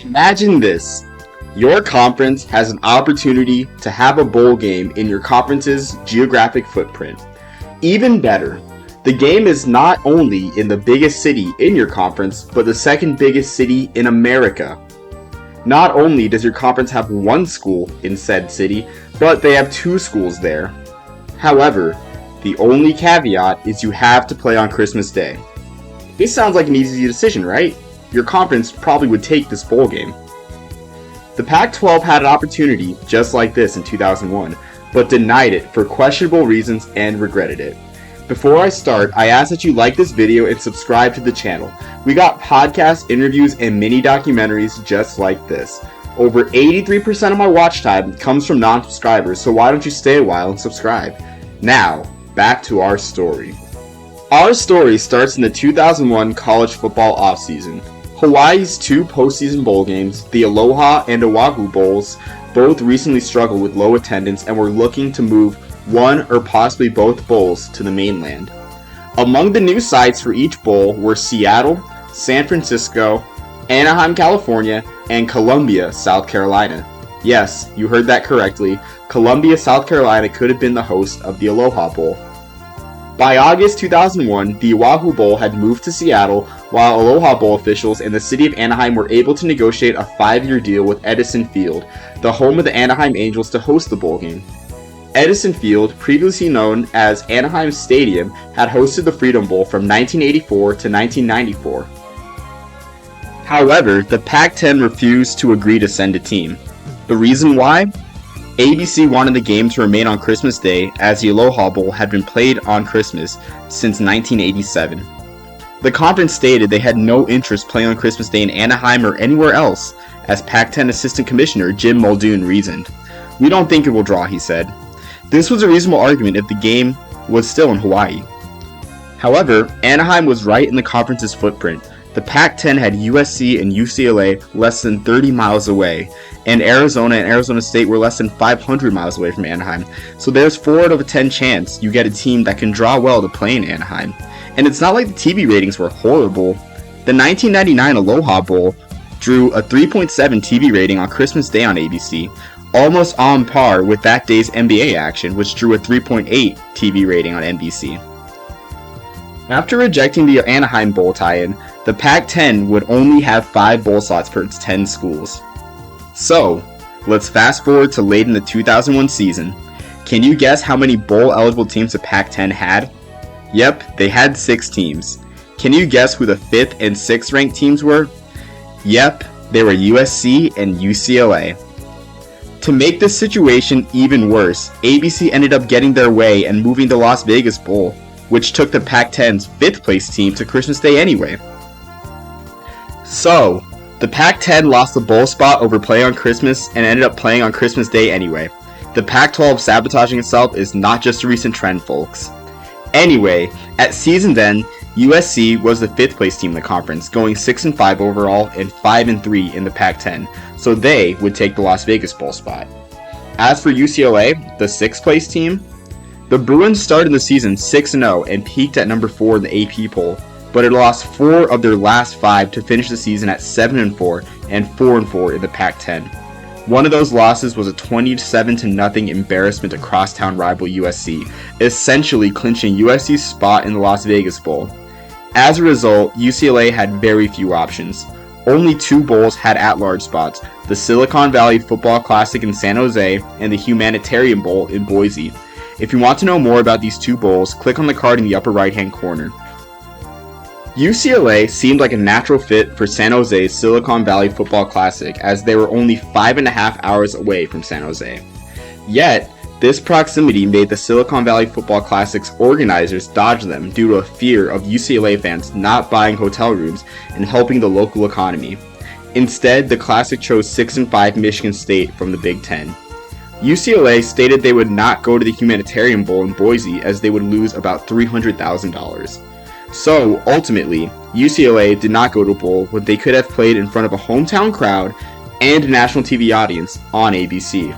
Imagine this. Your conference has an opportunity to have a bowl game in your conference's geographic footprint. Even better, the game is not only in the biggest city in your conference, but the second biggest city in America. Not only does your conference have one school in said city, but they have two schools there. However, the only caveat is you have to play on Christmas Day. This sounds like an easy decision, right? Your conference probably would take this bowl game. The Pac-12 had an opportunity just like this in 2001, but denied it for questionable reasons and regretted it. Before I start, I ask that you like this video and subscribe to the channel. We got podcasts, interviews, and mini documentaries just like this. Over 83% of my watch time comes from non-subscribers, so why don't you stay a while and subscribe? Now, back to our story. Our story starts in the 2001 college football offseason. Hawaii's two postseason bowl games, the Aloha and Oahu Bowls, both recently struggled with low attendance and were looking to move one or possibly both bowls to the mainland. Among the new sites for each bowl were Seattle, San Francisco, Anaheim, California, and Columbia, South Carolina. Yes, you heard that correctly. Columbia, South Carolina could have been the host of the Aloha Bowl. By August 2001, the Oahu Bowl had moved to Seattle, while Aloha Bowl officials in the city of Anaheim were able to negotiate a 5-year deal with Edison Field, the home of the Anaheim Angels, to host the bowl game. Edison Field, previously known as Anaheim Stadium, had hosted the Freedom Bowl from 1984 to 1994. However, the Pac-10 refused to agree to send a team. The reason why? ABC wanted the game to remain on Christmas Day, as the Aloha Bowl had been played on Christmas since 1987. The conference stated they had no interest playing on Christmas Day in Anaheim or anywhere else, as Pac-10 Assistant Commissioner Jim Muldoon reasoned. "We don't think it will draw," he said. This was a reasonable argument if the game was still in Hawaii. However, Anaheim was right in the conference's footprint. The Pac-10 had USC and UCLA less than 30 miles away, and Arizona and Arizona State were less than 500 miles away from Anaheim. So there's 4 out of a 10 chance you get a team that can draw well to play in Anaheim. And it's not like the TV ratings were horrible. The 1999 Aloha Bowl drew a 3.7 TV rating on Christmas Day on ABC, almost on par with that day's NBA action, which drew a 3.8 TV rating on NBC. After rejecting the Anaheim Bowl tie-in, the Pac-10 would only have 5 bowl slots for its 10 schools. So, let's fast forward to late in the 2001 season. Can you guess how many bowl-eligible teams the Pac-10 had? Yep, they had 6 teams. Can you guess who the 5th and 6th ranked teams were? Yep, they were USC and UCLA. To make this situation even worse, ABC ended up getting their way and moving the Las Vegas Bowl, which took the Pac-10's 5th place team to Christmas Day anyway. So, the Pac-10 lost the bowl spot over playing on Christmas and ended up playing on Christmas Day anyway. The Pac-12 sabotaging itself is not just a recent trend, folks. Anyway, at season's end, USC was the 5th place team in the conference, going 6-5 overall and 5-3 in the Pac-10, so they would take the Las Vegas Bowl spot. As for UCLA, the 6th place team, the Bruins started the season 6-0 and peaked at number 4 in the AP poll, but had lost 4 of their last 5 to finish the season at 7-4 and 4-4 in the Pac-10. One of those losses was a 27-0 embarrassment to crosstown rival USC, essentially clinching USC's spot in the Las Vegas Bowl. As a result, UCLA had very few options. Only 2 bowls had at-large spots, the Silicon Valley Football Classic in San Jose and the Humanitarian Bowl in Boise. If you want to know more about these 2 bowls, click on the card in the upper right-hand corner. UCLA seemed like a natural fit for San Jose's Silicon Valley Football Classic, as they were only 5.5 hours away from San Jose. Yet, this proximity made the Silicon Valley Football Classic's organizers dodge them due to a fear of UCLA fans not buying hotel rooms and helping the local economy. Instead, the Classic chose 6-5 Michigan State from the Big Ten. UCLA stated they would not go to the Humanitarian Bowl in Boise as they would lose about $300,000. So, ultimately, UCLA did not go to a bowl when they could have played in front of a hometown crowd and a national TV audience on ABC.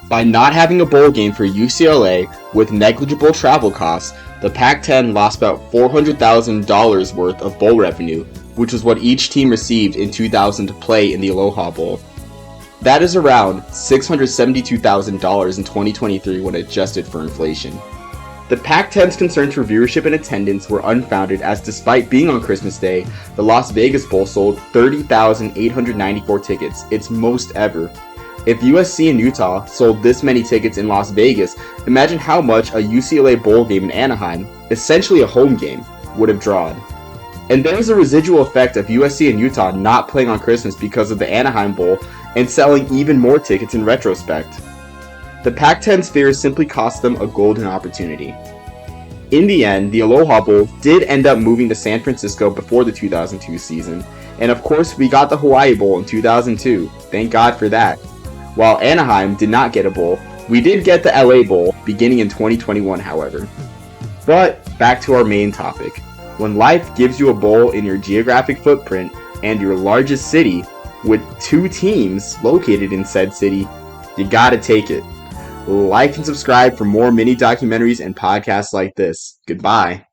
By not having a bowl game for UCLA with negligible travel costs, the Pac-10 lost about $400,000 worth of bowl revenue which was what each team received in 2000 to play in the Aloha Bowl. That is around $672,000 in 2023 when adjusted for inflation. The Pac-10's concerns for viewership and attendance were unfounded, as despite being on Christmas Day, the Las Vegas Bowl sold 30,894 tickets, its most ever. If USC and Utah sold this many tickets in Las Vegas, imagine how much a UCLA bowl game in Anaheim, essentially a home game, would have drawn. And there is a residual effect of USC and Utah not playing on Christmas because of the Anaheim Bowl and selling even more tickets in retrospect. The Pac-10's fears simply cost them a golden opportunity. In the end, the Aloha Bowl did end up moving to San Francisco before the 2002 season, and of course we got the Hawaii Bowl in 2002, thank God for that. While Anaheim did not get a bowl, we did get the LA Bowl beginning in 2021 however. But back to our main topic. When life gives you a bowl in your geographic footprint and your largest city with 2 teams located in said city, you gotta take it. Like and subscribe for more mini documentaries and podcasts like this. Goodbye.